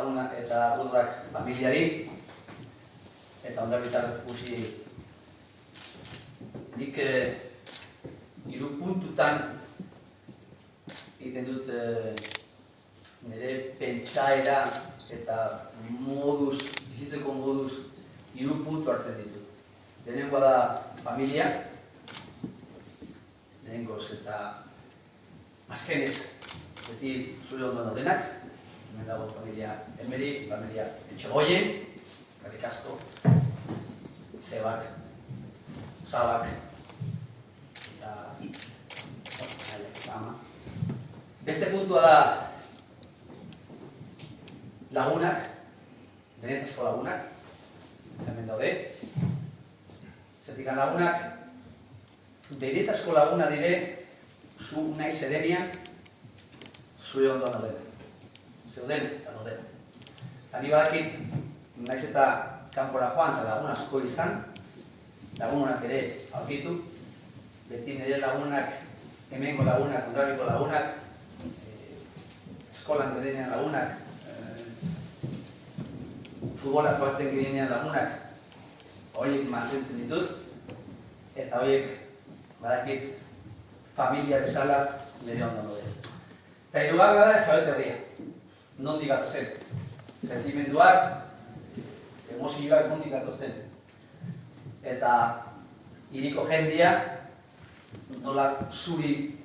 laguna eta Rudak familiari, eta ondarritar guzi nik 3 puntutan egiten dut nire pentsaera eta bizitzeko moduz 3 puntu hartzen ditut. Lehenengoa da familia, lehenengoz eta azkenez beti zure ondo daudenak. Hemen dago familia Emeri, familia Etxegoien, garrik asko, Zebak, Zabak, eta Ama. Beste puntua da lagunak, benetazko lagunak, hemen daude. Zertik lagunak, benetazko laguna dire, zu nahi zerenian, zure ondoan daudena. Zeuden eta daudena. Eta ni badakit, naiz eta kanpora joan eta lagun asko izan, lagunak ere aurkitu, beti nire lagunak, hemengo lagunak, ondarriko lagunak, eskolan girenean lagunak, futbola joazten girenean lagunak, horiek mantentzen ditut, eta horiek badakit familia bezala nire ondo daude. Eta hirugarrena da jaioterria. Nondik gatozen. Sentimenduak, emozioak nondik gatozen. Eta hiriko jendia nola zuri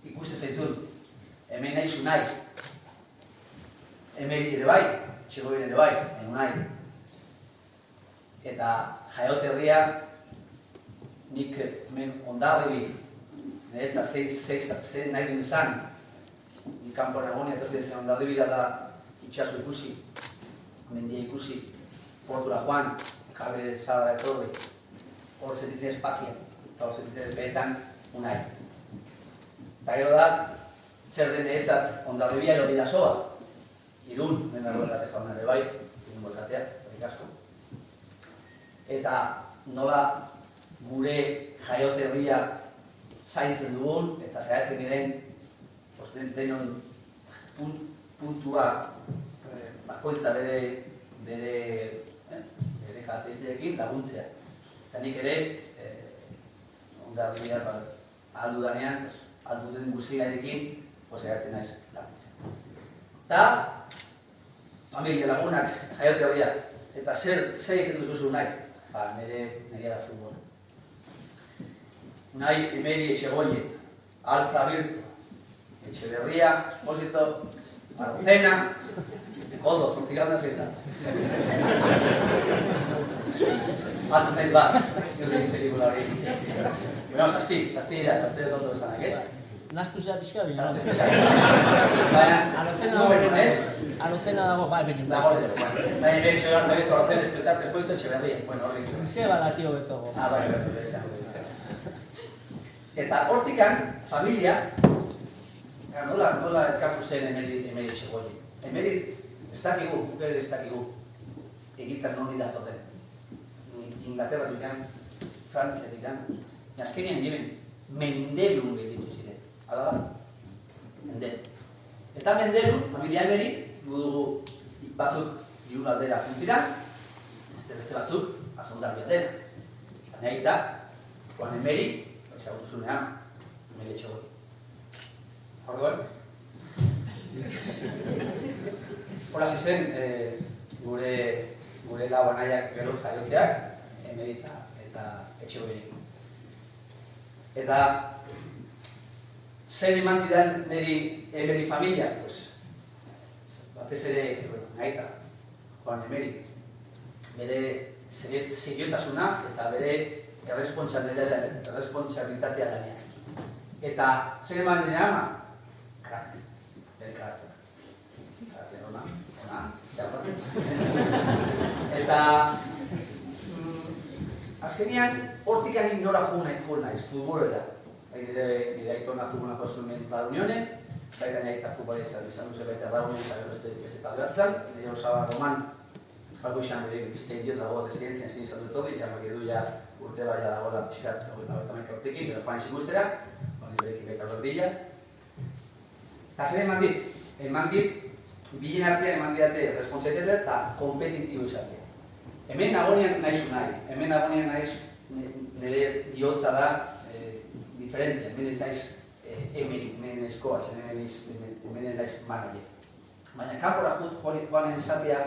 ikusten zaitun. Hemen nahizu nahi. Emeri ere bai, Etxegoien ere bai, hemen nahi. Eta jaioterria nik hemen ondarribi, niretzat zein nahi duen izan, nik kanpora egonia etortzen zen ondarribira da itxaso ikusi, mendia ikusi, portura joan, kale zara etorri, hor zetitzen espakia, eta hor zetitzen behetan unai. Eta gero da, zer den niretzat ondarribia ero bidazoa, Irun, mendarro elkate jauna ere bai, Irun bolkatea, hori asko. Eta nola gure jaioterria zaintzen dugun, eta zaiatzen diren denon puntua bakoitza bere karakteristiarekin laguntzea. Eta nik ere, ondarribia aldu danean, aldu den guztiarekin, zaiatzen naiz laguntzea. Eta, familia lagunak jaioterria, eta zer egiten duzu nahi? Nire da futbola. Nahi Emeri Etxegoien, Alza Birto, Etxeberria, Esposito, Arocena, Koldo, zortzigarren zeitan. Batu zait bat, zirrin pelikula hori. Bueno, zazpi dira, zazpi dut ondo estanak, ez? Naztu zera pixka bina. Arocena dago bai benin. Dago ere, nahi Emeri Etxegoien beretu Arocena, Espetar, Esposito, Etxeberria. Bueno, horri. Zeba dakio betogo. Bai, eta hortikan, familia, nola elkartu zen Emeri Etxegoien. Emeri, ez dakigu, gukere ez dakigu, egitas nondi datoten. Inglaterra dikan, Frantzia dikan, azkenean hemen Mendelun gelditu ziren. Hala da? Mendelun. Eta Mendelun, familia Emeri, dugu batzuk Irun aldera funtira, beste batzuk, Ondarribia aldera. Nahi eta, Juan Emeri, ezagutuzunean, Emeri Etxegoien. Orduan? Hola zizen, gure lau anaiak gero jaiotzeak, Emeri eta Etxegoien. Eta zer eman didan niri Emeri familia? Batez ere, nahi eta Juan Emeri, bere seriotasuna eta bere errespontsabilitatea lanean. Eta zer eman dira ama? Karakter. Bere karakter. Karakter ona, txarra. Eta azkenean, hortikanik nora jo naiz, futbolera. Nire aitona futbolan josumen Badunionen, baita nire aita futbolera izan duze baita Badunionen eta beste talde azkan. Nire osaba roman, algo izan bere bizitein diot dago desidentzien zin izan dut hori, jamak edu ja urte baina dagoela pixkat 28 urtekin, bero joan izin guztera, bani berekin baita berdila. Eta zer eman dit bilen artean eman didate responsabilitatea eta kompetitibo izatea. Hemen agonian nahizu nahi, hemen agonian nahiz nire bihotza da diferentia, hemen ez naiz hemen naiz koaz, hemen ez naiz manager. Baina kanpora joanen esatea,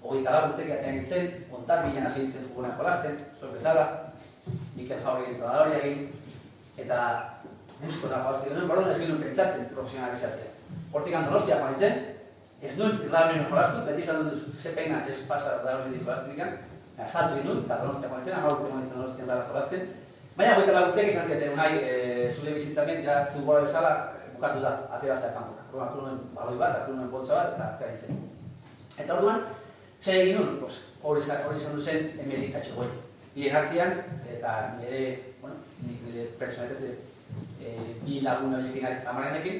24 urteak atean nintzen, ontar bilan hasi nintzen futbolean jolasten, zuek bezala, Mikel Jaurri entrenadore egin, eta gustora jolazten genuen, bardun ez genuen pentsatzen profesionalak izatea. Hortik Donostia joan nintzen, ez nuen Daunien jolastu, beti izan dut ze pena ez pasa Daunien jolasten dikan, saltu genuen, eta Donostia joan nintzen, 10 urte joan nintzen Donostian dara jolasten, baina 24 urteak izan zieten, unai zure bizitzamen, ja futbola bezala bukatu da, atera zera kanpora. Klunen baloi bat, klunen boltsa bat, eta atera nintzen. Eta orduan, zer egin nuen, hori izan duzen emerikatxe goi. Bien artean, eta nire personalitate bi lagun horiekin amarenekin,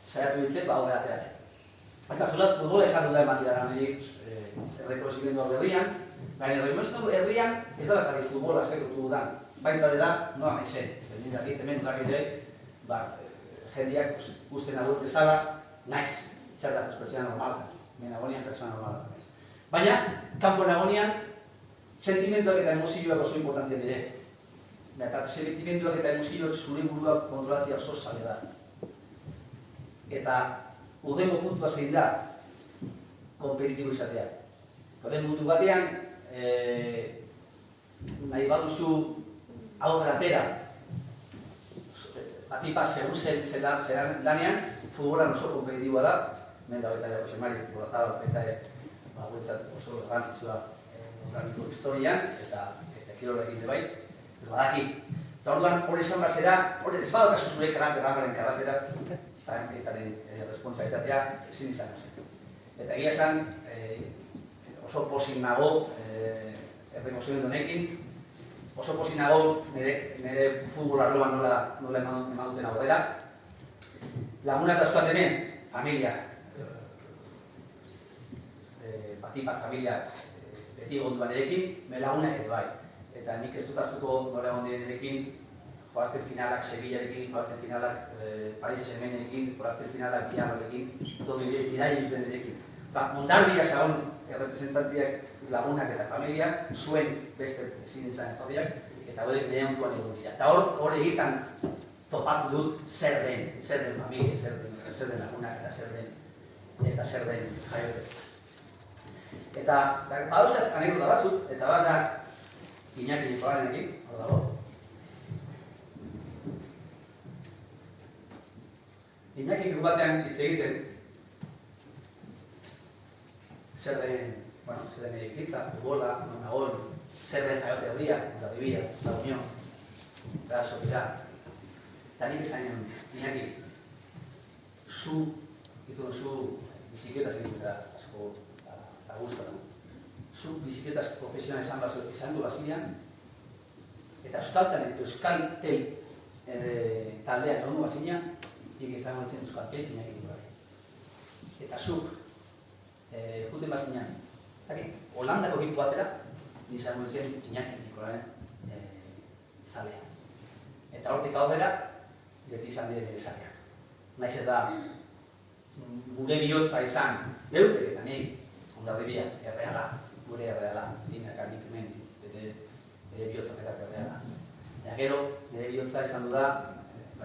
saiatu ditzen, hori ateratzen. Eta futbola esan dut da eman dira nire errekonozimendu berrian, baina errekonozimendu herrian ez da bakari futbola zerrutu dudan, baita dela noa naizen. Nire dakit hemen udakit jendeak guztien agur bezala, naiz, zer da, pertsona normala, men agonian pertsona normala. Baina, kanpoan agonian, sentimenduak eta emozioak oso importante dire. Eta sentimenduak eta emozioak zure buruak kontrolatzea oso zale da. Eta udemo puntua zein da, kompetitibo izatea. Horren mundu batean, nahi baduzu aurrera atera, Batipa segun zelan lanean, futbolan oso kompetitiboa da, hemen da baita Jose Mari Golazabal eta guetzat oso garrantzitsua organiko historian eta kirolekin bai, badaki. Eta orduan hori izan bat zera, hori ez badakazu zure ramaren karatera, eta responsabilitatea ezin izan zen. Eta egia esan, oso pozik nago errekonozimendu honekin, oso pozik nago nire futbol arloan nola eman duten aurrera. Lagunak dauzkat hemen, familia, Batipat familia beti egonduan erekin, me lagunak edo bai. Eta nik ez dut aztuko nola egon diren erekin, jolazten finalak Sevillarekin, jolazten finalak Paris Saint-Germainekin, jolazten finalak Villarrealekin, todo idari duten erekin. Mondarbia zagon errepresentantiak lagunak eta familia, zuen beste ezin izan historiak, eta hori nire ontuan egon dira. Eta hor egitan topatu dut zer den familia, zer den lagunak eta zer den jaiote. Eta badauzat anekdota batzuk, eta bat da Iñaki Nikolainekin, hor dago. Iñaki grup batean hitz egiten, zer den nire bizitza, futbola, non nagoen, zer den jaiote herria, Ondarbia, La Unión, eta Sopira. Eta nik esan nion, Iñaki, zu bizikletaz egitzen da asko guztan. Zu bizikletaz profesional izan du Basilean, eta Euskaltel taldeak egon du Basilean, nik izan zen Euskaltel Iñaki Nikolai. Eta zuk, juten Basilean, Holandako ekipu batera, ni izan zen Iñaki Nikolai zalea. Eta hortik aurrera, beti izan dire zaleak. Naiz eta gure bihotza izan, geure eta nik, Ondarbia, erreala, gure erreala, dinak anik hemen, nire bihotza petak erreala. Eta gero, nire bihotza izan du da,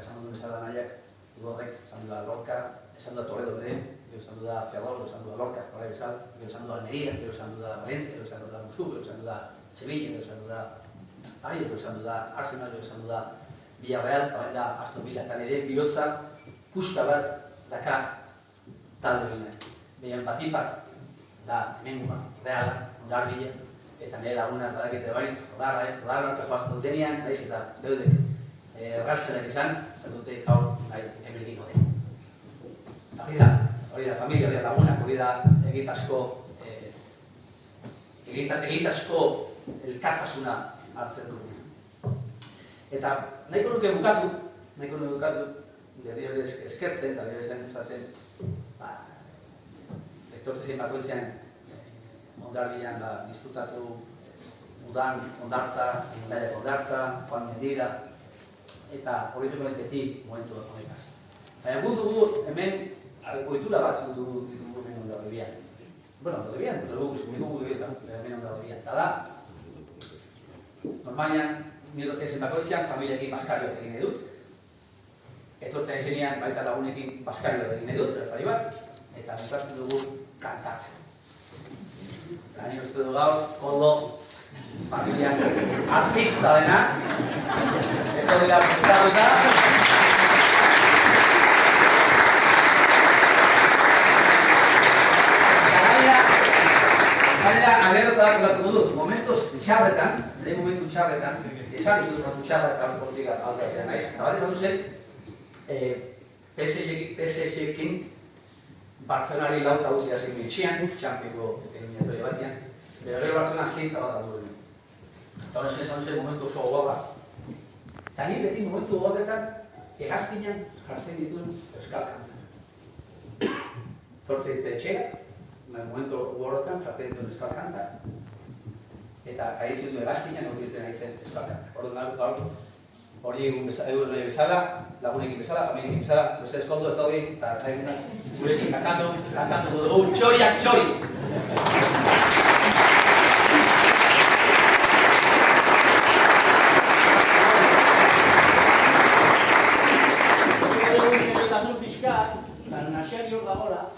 esan dut bezala nahiak, Igorrek, esan du da Lorca, esan du da Toledo bere, gero esan du da Ferrol, esan du da Lorca, gero esan du da Almería, gero esan du da Valencia, gero esan du da Moscú, gero esan du da Sevilla, gero esan du da Paris, gero esan du da Arsenal, gero esan du da Villarreal, eta baina Aston Villa, eta nire bihotza puska bat daka talde binak. Behan Batipat da hemengoa, Reala, Ondarbia, eta nire lagunak badakite bai, rodarrak joaztu dutenean, naiz eta beudek gartzenak izan dute gaur hemelikiko den. Hori da, familia, hori da lagunak, hori da egitasko elkartasuna hartzen dugu. Eta nahiko nuke bukatu, berri eskertzen, eta berri esan uzatzen, etortze zein bakoitzean Ondarbian disfrutatu udan ondartza, Endaiak ondartza, Juan Mendira, eta horretuko ez beti momentu honetaz. Baina gu dugu hemen ohitura batzuk dugu hemen Ondarbia. Ondabebian. Bueno, Ondabebian, dugu guztietan, hemen Ondabebian. Eta da, normalian, nire zen bakoitzean, familiekin baskarioak egin edut. Etortzen ezenean, baita lagunekin baskarioak egin edut, refari bat, eta bukatzen dugu kantatzen. Eta nire uste du gaur, Koldo, familia artista dena, eto dira prestatu eta gainera anedotak datuko dut, momentos txarretan, lehen momentu txarretan, esan ditut momentu txarretan politika aldatea naiz, eta bat esan duzen, PSG-ekin Bartzelonari lauta guztia zen mitxian, txampiko eliminatoria batian, bero gero Bartzelona zinta bat alduen. Eta horren esan duzen momentu oso gogorra. Eta nire beti momentu gogorretan hegazkinan jartzen dituen euskal kanta. Tortzen ditzen etxera, momentu gogorretan jartzen dituen euskal kanta, eta gaitzen duen hegazkinan utilitzen haitzen euskal kanta. Hori egun bezala, lagunekin bezala, familiekin bezala, beste eskoldo, eta hori, eta gurekin kantatu dugu txoriak txori! Nasiari hor dagoela,